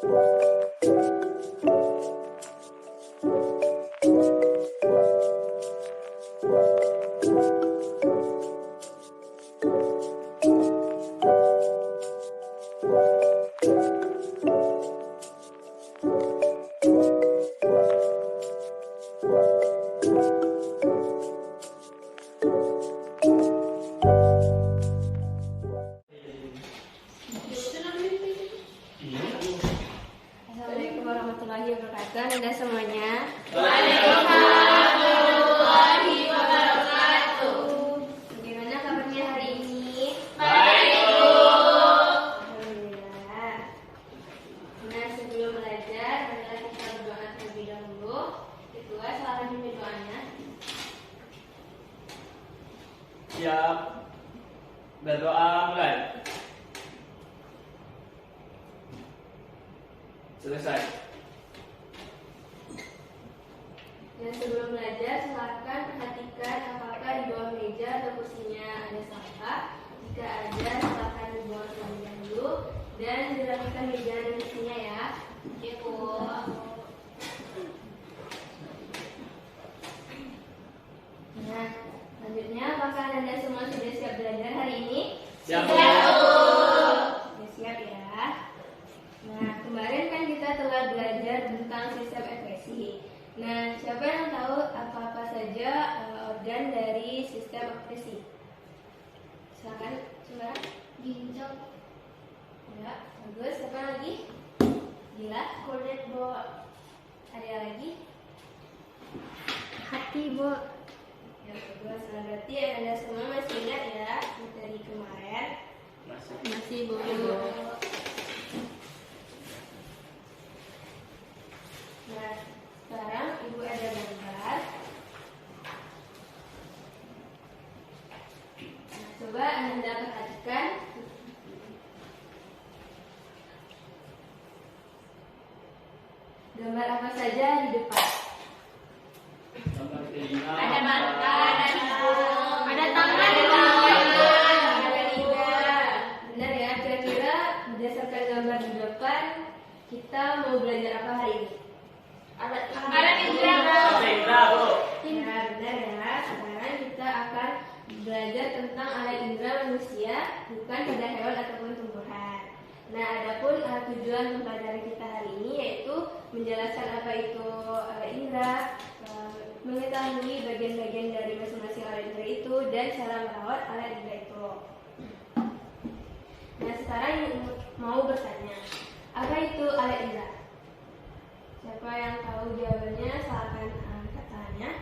Assalamualaikum warahmatullahi wabarakatuh. Anda semuanya. Waalaikumsalam warahmatullahi wabarakatuh. Bagaimana kabarnya hari ini? Baik, Bu. Alhamdulillah. Nah, sebelum belajar, marilah kita berdoa terlebih dahulu. Kedua, salah demi doanya. Siap. Berdoa mulai. Selesai. Dan sebelum belajar, silakan perhatikan apakah di bawah meja atau kursinya ada sampah. Jika ada, silakan dibuang terlebih dahulu dan dirapikan meja dan kursinya ya. Oke, Bu. Nah, selanjutnya apakah Anda semua sudah siap belajar hari ini? Siap. Oke, siap ya. Nah, kemarin kan kita telah belajar tentang sistem ekspresi. Nah, siapa yang tahu apa-apa saja organ dari sistem ekspresi? Silakan, coba. Ginjal. Ya, bagus. Siapa lagi? Gila, kulit, Bu. Ada lagi? Hati, Bu. Ya, bagus. Nah, berarti Anda semua masih ingat ya dari kemarin? Masih, Bu. Nah, sekarang Ibu ada gambar. Nah, coba Anda perhatikan. Gambar apa saja di depan? Gambar telinga. Ada mata, ada hidung, ada tangan, Ada lidah. Benar ya, kira-kira berdasarkan gambar di depan, kita mau belajar apa hari ini? alat indra, Bu. Indra, Bu. Nah, benar ya. Sekarang kita akan belajar tentang alat indera manusia, bukan pada hewan ataupun tumbuhan. Nah, adapun tujuan pembelajaran kita hari ini yaitu menjelaskan apa itu alat indera, mengetahui bagian-bagian dari masing-masing alat indera itu, dan cara merawat alat indera itu. Nah, sekarang mau bertanya, apa itu alat indera? Siapa yang tahu jawabannya, silakan angkat tangannya.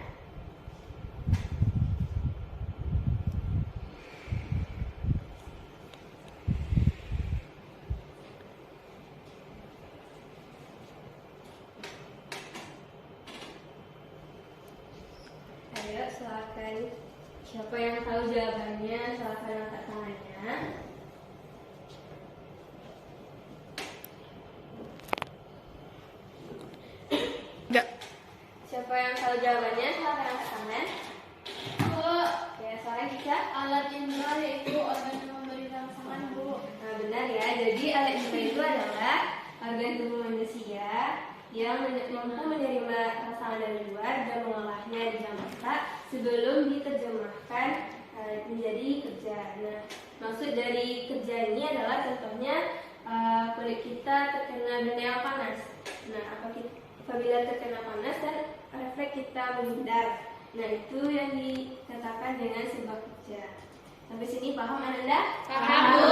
Ayo, silakan. Siapa yang tahu jawabannya, silakan angkat tangannya. Siapa yang tahu jawabannya, silakan angkat tangan. Bu, Ya, sekarang bisa. alat indra yaitu organ yang memberi rangsangan, Bu. Nah, benar ya. Jadi alat indera itu adalah organ tubuh manusia yang mampu menerima rangsangan dari luar dan mengolahnya di dalam otak sebelum diterjemahkan menjadi kerja. Nah, maksud dari kerja ini adalah contohnya kulit kita terkena benda yang panas. Nah, apabila terkena panas dan refleks kita menghindar. Nah, itu yang dikatakan dengan sebuah kerja. Sampai sini paham Anda? Paham, Bu.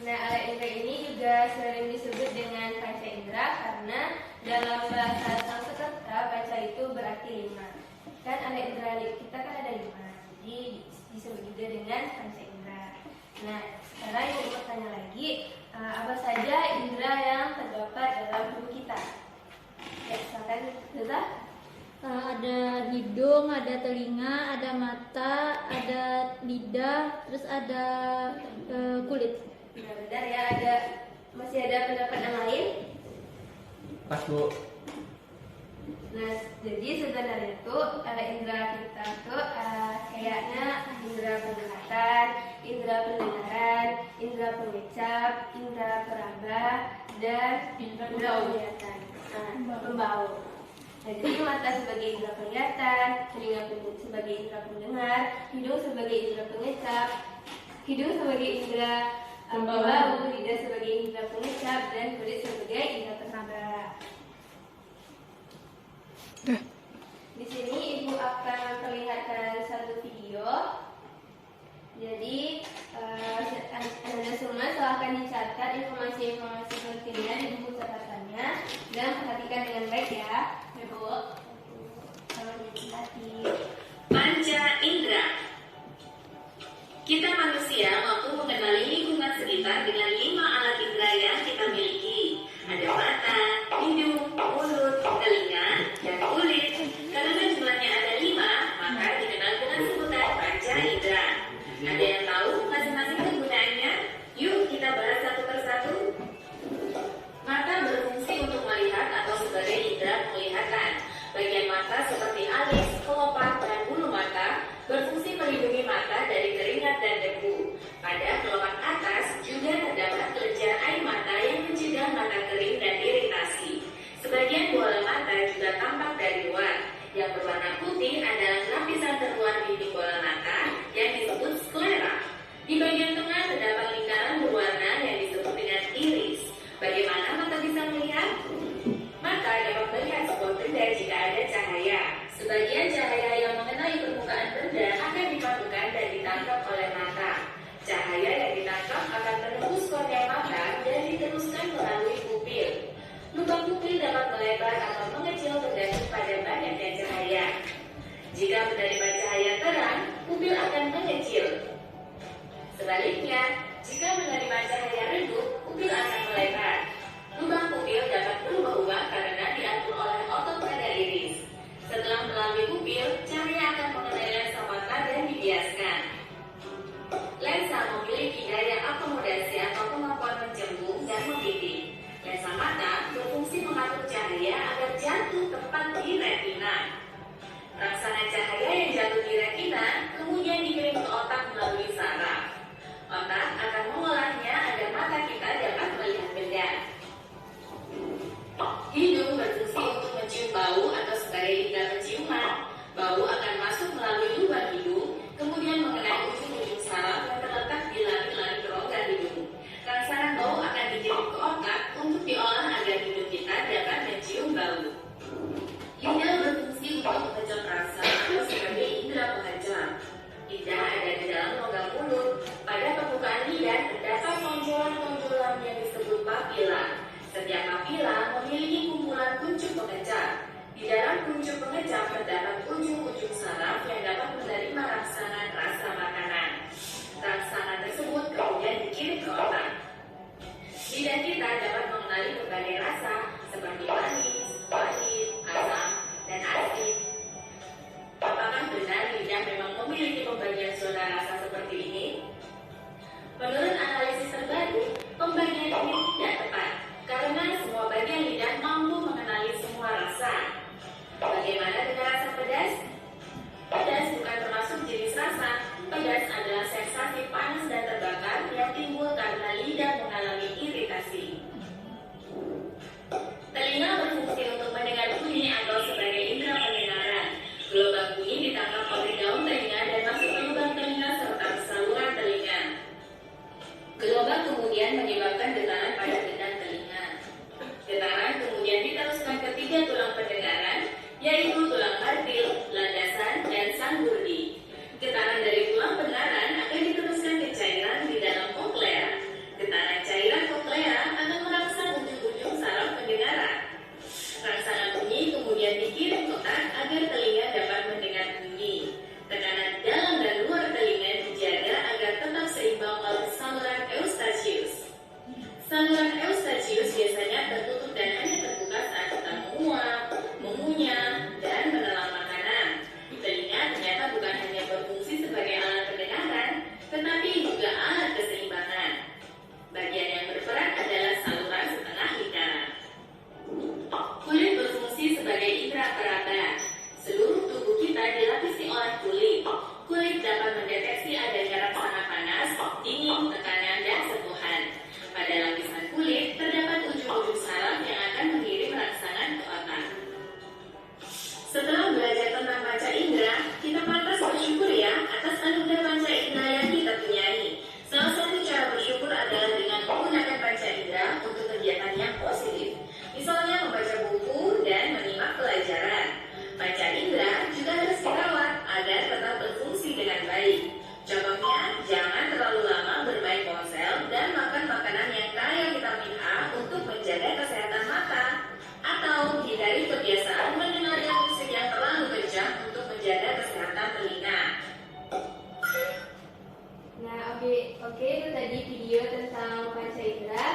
Nah, alat indera ini juga sering disebut dengan panca indera karena dalam bahasa Sanskerta panca itu berarti 5. Kan alat indera kita kan ada 5, jadi disebut juga dengan panca indera. Nah, sekarang yang bertanya lagi, apa saja indera yang terdapat dalam tubuh kita? Ya, silakan, Zaza. Ada hidung, ada telinga, ada mata, ada lidah, terus ada kulit. Nah, benar ya, masih ada pendapat yang lain? Pas, Bu. Nah, jadi sebenarnya tuh indera kita tuh kayaknya indera penglihatan, indera pendengaran, indra pengecap, indra peraba, dan indra penglihatan. Nah, pembau. Nah, jadi mata sebagai indra penglihatan, telinga sebagai indra pendengar, hidung sebagai indra pengecap, hidung sebagai indra pembau, lidah sebagai indra pengecap, dan kulit sebagai indra peraba. Di sini ibu akan memperlihatkan satu video. Jadi Anda semua silahkan dicatat informasi-informasi pentingnya di buku catatannya dan perhatikan dengan baik ya, Ibu. Kalau diperhati. Panca indera. Kita manusia mampu mengenali lingkungan sekitar dengan 5 alat indera yang kita miliki. Ada mata, hidung, mulut, telinga, dan kulit. Karena jumlahnya ada 5, maka dikenal dengan sebutan panca indera. Ada yang tahu masing-masing kegunaannya? Yuk kita bahas satu persatu. Mata berfungsi untuk melihat atau sebagai indera penglihatan. Bagian mata seperti alis, kelopak, dan bulu mata berfungsi melindungi mata dari keringat dan debu. Pada kelopak atas juga terdapat kelenjar air mata yang mencegah mata kering dan iritasi. Sebagian bola mata juga tampak dari luar. Yang berwarna putih adalah lapisan terluar dinding bola mata yang disebut sklera. Di bagian tengah terdapat lingkaran berwarna yang disebut dengan iris. Bagaimana mata bisa melihat? Mata dapat melihat sebuah benda jika ada cahaya. Sebagian cahaya yang mengenai permukaan benda akan dipatukan dan ditangkap oleh mata. Cahaya yang ditangkap akan menembus kornea mata dan diteruskan melalui pupil. Lubang pupil dapat melebar atau mengecil tergantung pada banyaknya cahaya. Jika menerima cahaya terang, pupil akan mengecil. Sebaliknya, jika menerima cahaya redup, pupil akan melebar. Lubang pupil dapat berubah-ubah karena diatur oleh otot pada iris. Setelah melalui pupil, cahaya akan mengenai lensa mata dan dibiaskan. Lensa memiliki daya akomodasi atau kemampuan mencembung dan membidik. Lensa mata berfungsi mengatur cahaya agar jatuh tepat di retina. Rangsana cahaya yang jatuh di retina kemudian dikirim ke otak melalui saraf. Otak akan mengolahnya agar mata kita dapat melihat benda. Hidung berfungsi untuk mencium bau atau sebagai indera penciuman. Bau akan masuk melalui lubang hidung, kemudian mengenai ujung-ujung saraf yang terletak di lari-lari rongga hidung. Rangsangan bau akan dikirim ke otak untuk diolah agar hidung kita dapat mencium bau. Lidah berfungsi untuk mengecap rasa atau sebagai indera pengecap. Lidah ada di dalam rongga mulut. Pada permukaan lidah terdapat tonjolan-tonjolan yang disebut papila. Setiap papila memiliki kumpulan kuncup pengecap. Di dalam kuncup pengecap terdapat ujung-ujung saraf yang dapat menerima rangsangan rasa makanan. Rangsangan tersebut kemudian dikirim ke otak. Lidah kita dapat mengenali berbagai rasa seperti manis, pahit, asam, dan asin. Apakah benar lidah memang memiliki pembagian zona rasa seperti ini? Menurut analisis terbaru, pembagian ini tidak tepat karena semua bagian lidah mampu mengenali semua rasa. Bagaimana dengan rasa pedas? Pedas bukan termasuk jenis rasa. Pedas adalah sensasi panas dan terbakar yang timbul karena lidah mengalami iritasi. Telinga berfungsi untuk mendengar bunyi atau sebagai indera pendengaran. Gelombang bunyi ditangkap oleh daun telinga dan masuk ke lubang telinga serta saluran telinga. Gelombang kemudian menyebabkan getaran pada gendang telinga. Getaran kemudian diteruskan ke 3 tulang pendengaran, yaitu tulang martil, landasan, dan sanggurdi. Getaran dari tulang pendengaran akan diteruskan ke cairan di dalam koklea. Getaran cairan koklea akan merangsang ujung-ujung saraf pendengaran. Rangsangan bunyi kemudian dikirim ke otak agar telinga dapat mendengar bunyi. Tekanan dalam dan luar telinga dijaga agar tetap seimbang oleh saluran eustachius. itu tadi video tentang panca indera.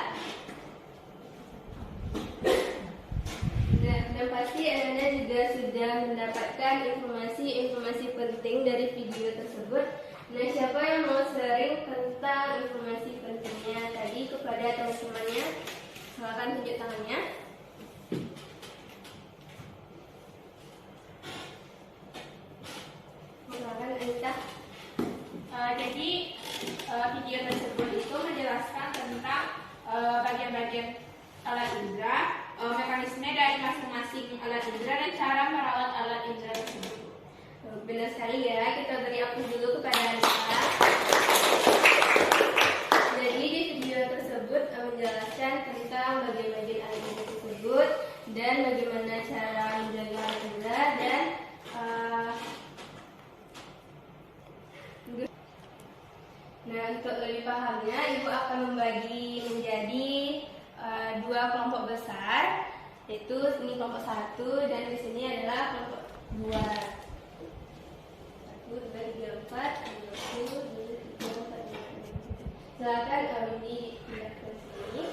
Dan pasti Anda juga sudah mendapatkan informasi-informasi penting dari video tersebut. Nah, siapa yang mau sharing tentang informasi pentingnya tadi kepada teman-temannya? Silakan tunjuk tangannya. Silakan Anita. Jadi video tersebut itu menjelaskan tentang bagian-bagian alat indera, mekanisme dari masing-masing alat indera dan cara merawat alat indera tersebut. Benar sekali ya, kita beri aplaus dulu kepada Anita. Jadi di video tersebut menjelaskan tentang bagian-bagian alat indera tersebut dan bagaimana cara menjaga alat indera dan nah, untuk lebih pahamnya, Ibu akan membagi menjadi dua kelompok besar, yaitu ini kelompok 1 dan di sini adalah kelompok 2. 1, 2, 3, 4, 1, 2, 3, 4, 5. Silakan ini pindah ke sini.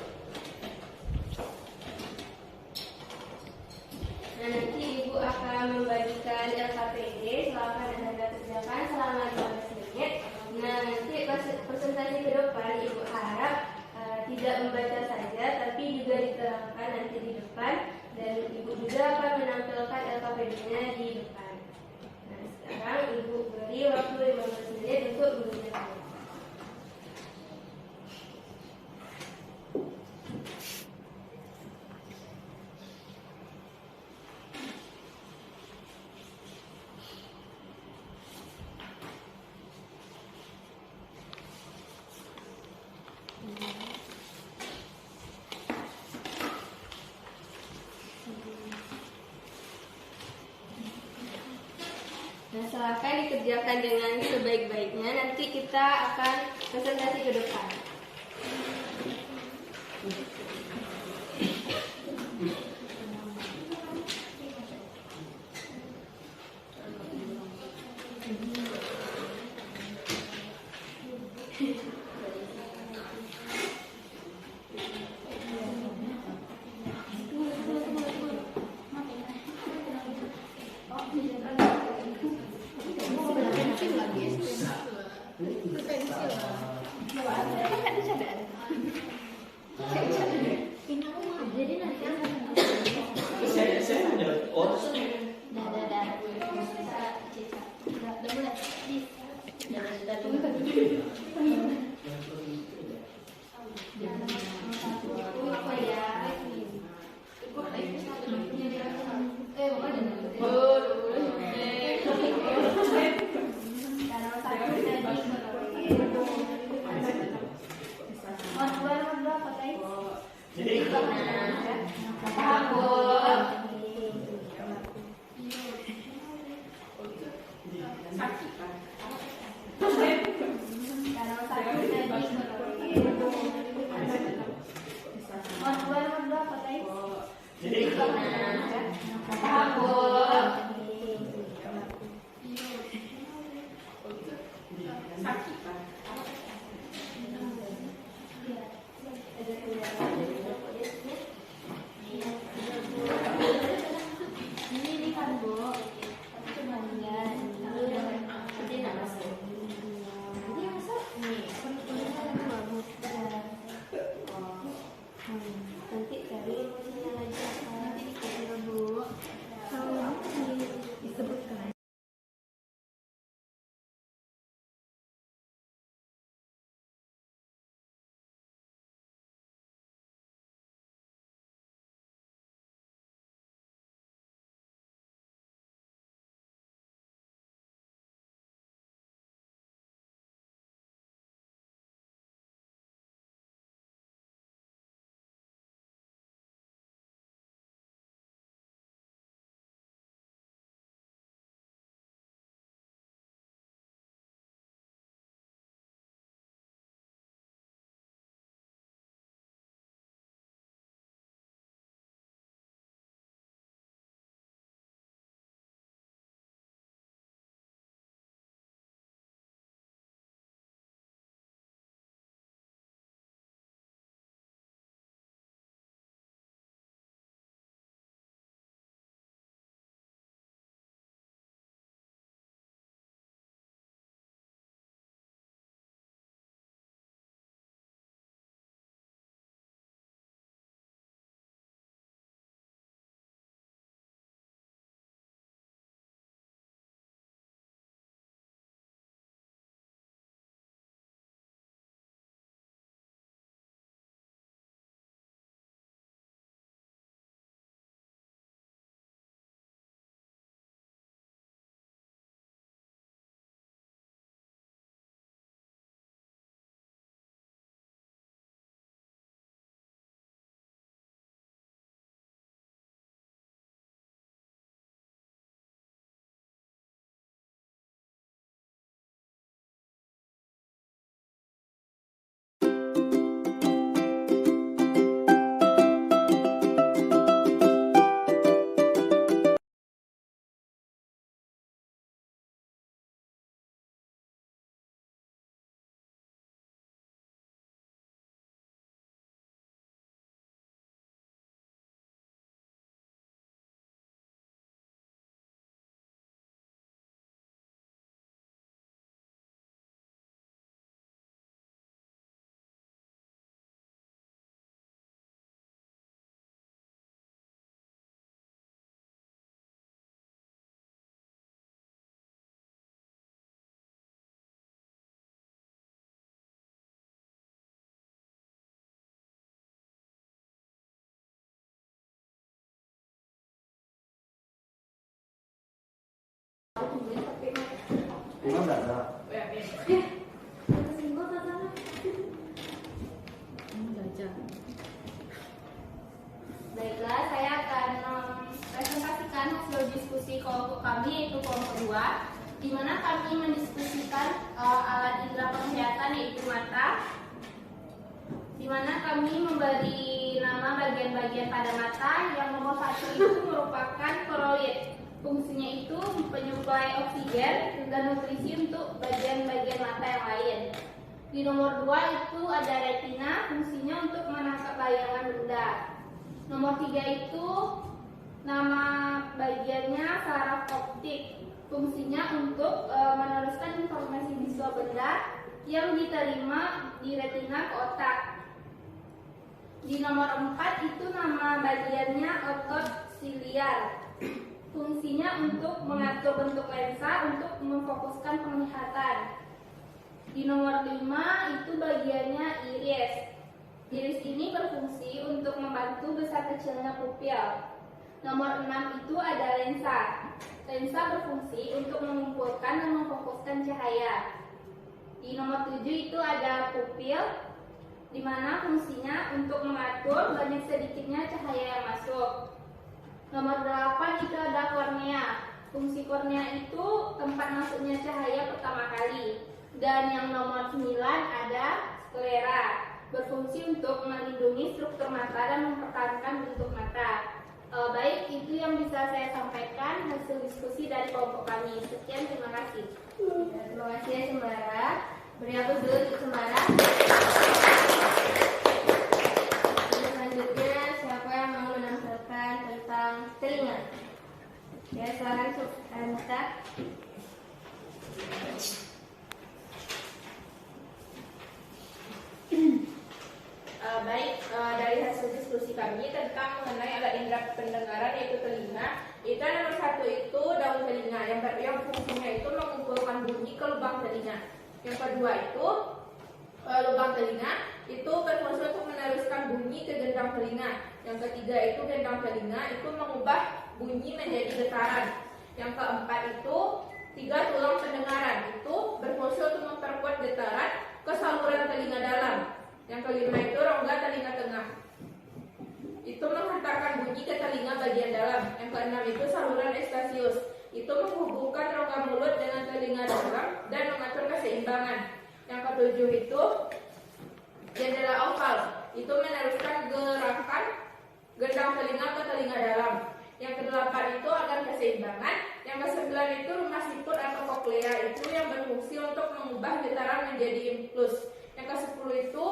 Nah, nanti Ibu akan membagikan LKPD. Silakan Anda kerjakan selama 15 menit. Nah, nanti presentasi ke depan Ibu harap tidak membaca saja, tapi juga diterangkan nanti di depan, dan Ibu juga akan menampilkan LKPD-nya di depan. Nah, sekarang Ibu beri waktu 15 menit untuk mengerjakan. Nah, silakan dikerjakan dengan sebaik-baiknya. Nanti kita akan presentasi ke depan. Bunga nggak ada. Baca. Baiklah, saya akan presentasikan hasil diskusi kelompok kami, yaitu kelompok 2, di mana kami mendiskusikan alat indera penglihatan yaitu mata, di mana kami memberi nama bagian-bagian pada mata. Yang nomor 1 itu merupakan koroid. Fungsinya itu penyuplai oksigen dan nutrisi untuk bagian-bagian mata yang lain. Di nomor 2 itu ada retina, fungsinya untuk menangkap bayangan benda. Nomor 3 itu nama bagiannya saraf optik, fungsinya untuk meneruskan informasi visual benda yang diterima di retina ke otak. Di nomor 4 itu nama bagiannya otot siliar, fungsinya untuk mengatur bentuk lensa untuk memfokuskan penglihatan. Di nomor 5 itu bagiannya iris. Iris ini berfungsi untuk membantu besar kecilnya pupil. Nomor 6 itu ada lensa. Lensa berfungsi untuk mengumpulkan dan memfokuskan cahaya. Di nomor 7 itu ada pupil, di mana fungsinya untuk mengatur banyak sedikitnya cahaya yang masuk. Nomor 8 itu ada kornea. Fungsi kornea itu tempat masuknya cahaya pertama kali. Dan yang nomor 9 ada sklera, berfungsi untuk melindungi struktur mata dan mempertahankan bentuk mata. Baik, itu yang bisa saya sampaikan hasil diskusi dari kelompok kami. Sekian, terima kasih. Terima kasih ya Sembara. Beri aku dulu untuk Sembara. Selanjutnya siapa yang mau menampilkan tentang telinga? Ya, silakan Anita. Dari hasil diskusi kami tentang mengenai alat indera pendengaran yaitu telinga, itu nomor 1 itu daun telinga yang fungsinya itu mengumpulkan bunyi ke lubang telinga. Yang kedua itu lubang telinga itu berfungsi untuk meneruskan bunyi ke gendang telinga. Yang ketiga itu gendang telinga itu mengubah bunyi menjadi getaran. Yang keempat itu 3 tulang pendengaran itu berfungsi untuk memperkuat getaran ke saluran telinga dalam. Yang kelima itu rongga telinga tengah, itu menghantarkan bunyi ke telinga bagian dalam. Yang keenam itu saluran Eustachius, itu menghubungkan rongga mulut dengan telinga dalam dan mengatur keseimbangan. Yang ketujuh itu jendela oval, itu meneruskan gerakan gendang telinga ke telinga dalam. Yang kedelapan itu organ keseimbangan. Yang kesembilan itu rumah siput atau koklea, itu yang berfungsi untuk mengubah getaran menjadi impuls. Yang ke-10 itu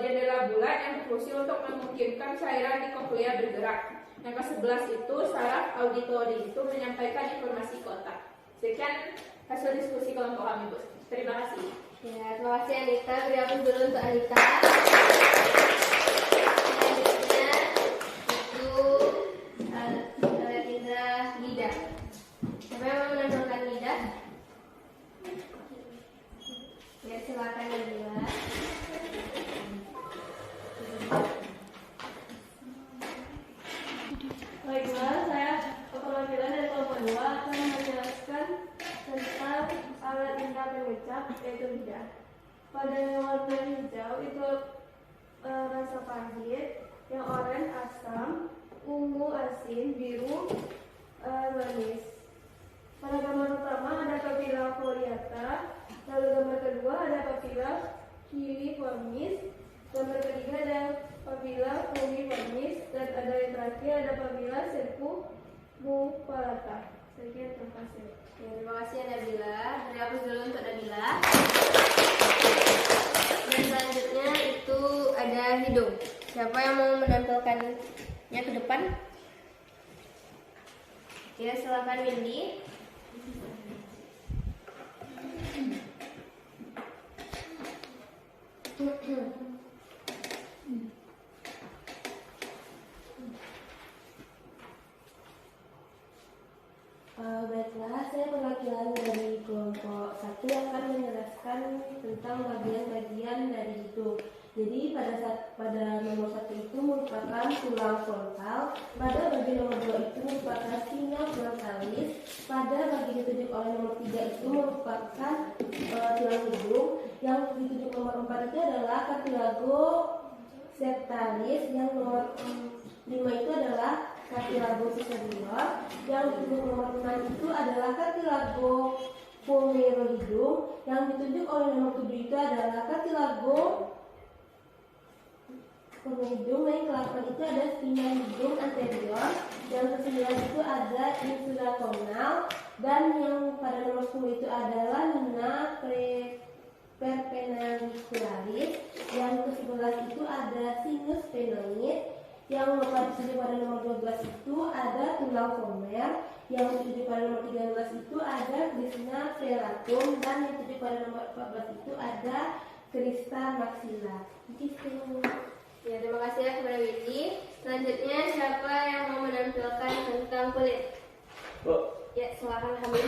jendela bulat yang berfungsi untuk memungkinkan cairan di koklea bergerak. Yang ke-11 itu saraf auditori, itu menyampaikan informasi ke otak. Sekian hasil diskusi kelompok kami, Bu. Terima kasih. Ya, terima kasih Anita. Beri aku dulu untuk Anita. Selanjutnya itu alat indera lidah. Siapa yang mau menampilkan lidah? Ya, silakan Nabila. Baiklah, saya perwakilan dari kelompok 2 akan menjelaskan tentang alat indera pengucap yaitu lidah. Pada yang warna hijau itu rasa pahit, yang oranye asam, ungu asin, biru manis. Pada gambar pertama ada papila foliata, lalu gambar kedua ada papila filiformis, gambar ketiga ada papila fumiformis, dan ada yang terakhir ada papila serpubupalata. Sekian, terima kasih. Ya, terima kasih Nabila. Beri aku dulu untuk Nabila. Dan selanjutnya itu ada hidung. Siapa yang mau menampilkannya ke depan? Ya, silakan Windy. Baiklah, saya perwakilan dari kelompok 1 yang akan menjelaskan tentang bagian-bagian dari hidung. Jadi pada nomor 1 itu merupakan tulang frontal, pada bagian nomor 2 itu merupakan spina frontalis, pada bagian ditunjuk oleh nomor 3 itu merupakan tulang hidung, yang ditunjuk nomor 4 itu adalah cartilago septalis, yang nomor 5 itu adalah cartilago superior, yang ditunjuk nomor 6 itu adalah cartilago pomerohidung, yang ditunjuk oleh nomor 7 itu adalah cartilago hidung. Yang ke-8 itu ada spina hidung anterior, yang ke-9 itu ada insula tonal, dan yang pada nomor 10 itu adalah lina perpendicular, yang ke-11 itu ada sinus sphenoid, yang ditunjuk pada nomor 12 itu ada tulang vomer, yang ditunjuk pada nomor 13 itu ada krishna velatum, dan yang ditunjuk pada nomor 14 itu ada crista maxilla. Begitu. Ya, terima kasih ya kepada Willy. Selanjutnya siapa yang mau menampilkan tentang kulit? Bu. Ya, silakan Hamid.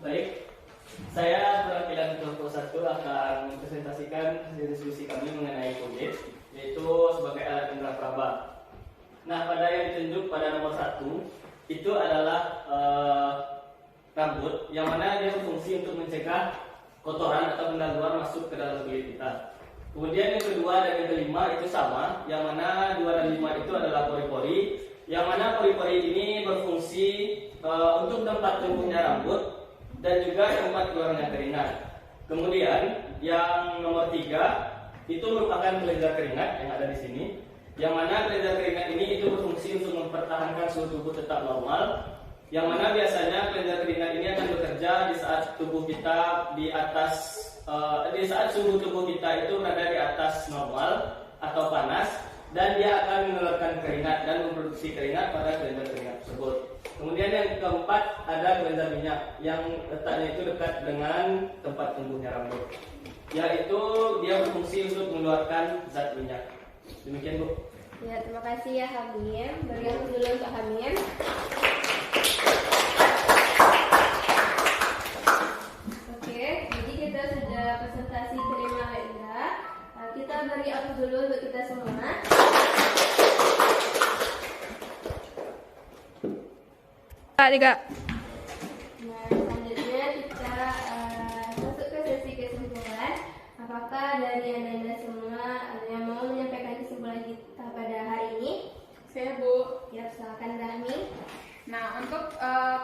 Baik, saya perwakilan kelompok 1 akan presentasikan hasil diskusi kami mengenai kulit, yaitu sebagai alat indera praba. Nah, pada yang ditunjuk pada nomor 1 itu adalah rambut, yang mana dia berfungsi untuk mencegah kotoran atau benda luar masuk ke dalam kulit kita. Kemudian yang kedua dan yang kelima itu sama, yang mana 2 dan 5 itu adalah pori-pori, yang mana pori-pori ini berfungsi untuk tempat tumbuhnya rambut dan juga tempat keluarnya keringat. Kemudian yang nomor 3 itu merupakan kelenjar keringat yang ada di sini, yang mana kelenjar keringat ini itu berfungsi untuk mempertahankan suhu tubuh tetap normal, yang mana biasanya kelenjar keringat ini akan bekerja di saat tubuh kita di saat suhu tubuh kita itu berada di atas normal atau panas, dan dia akan mengeluarkan keringat dan memproduksi keringat pada kelenjar keringat tersebut. Kemudian yang keempat ada kelenjar minyak yang letaknya itu dekat dengan tempat tumbuhnya rambut, yaitu dia berfungsi untuk mengeluarkan zat minyak. Demikian, Bu. Ya, terima kasih ya Hamim. Berikan dulu untuk Hamim. Oke, jadi kita sudah presentasi kelima indera. Kita beri aplaus dulu untuk kita semua. Tiga. Nah, selanjutnya kita masuk ke sesi kesimpulan. Apakah dari anda semua ada yang mau menyampaikan kesimpulan kita pada hari ini? Saya, Bu. Ya, silakan Rahmi. Nah, untuk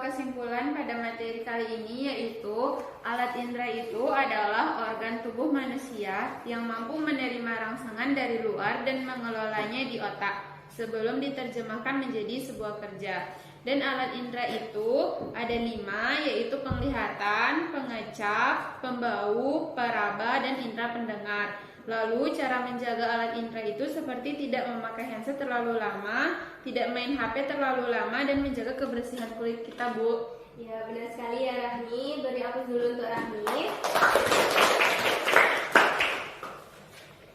kesimpulan pada materi kali ini yaitu alat indera itu adalah organ tubuh manusia yang mampu menerima rangsangan dari luar dan mengelolanya di otak sebelum diterjemahkan menjadi sebuah kerja. Dan alat indera itu ada 5, yaitu penglihatan, pengecap, pembau, peraba, dan indera pendengar. Lalu cara menjaga alat indera itu seperti tidak memakai handset terlalu lama, tidak main HP terlalu lama, dan menjaga kebersihan kulit kita, Bu. Ya, benar sekali ya Rahmi. Beri aplaus dulu untuk Rahmi.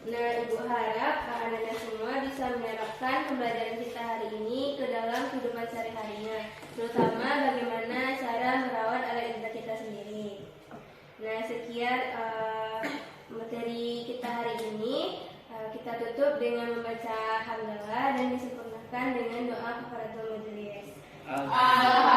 Nah, Ibu harap Anda semua bisa menerapkan pembelajaran kita hari ini ke dalam kehidupan sehari-harinya, terutama bagaimana cara merawat alat indera kita sendiri. Nah, sekian materi kita hari ini. Kita tutup dengan membaca hamdalah dan disempurnakan dengan doa kafaratul majelis. Alhamdulillah.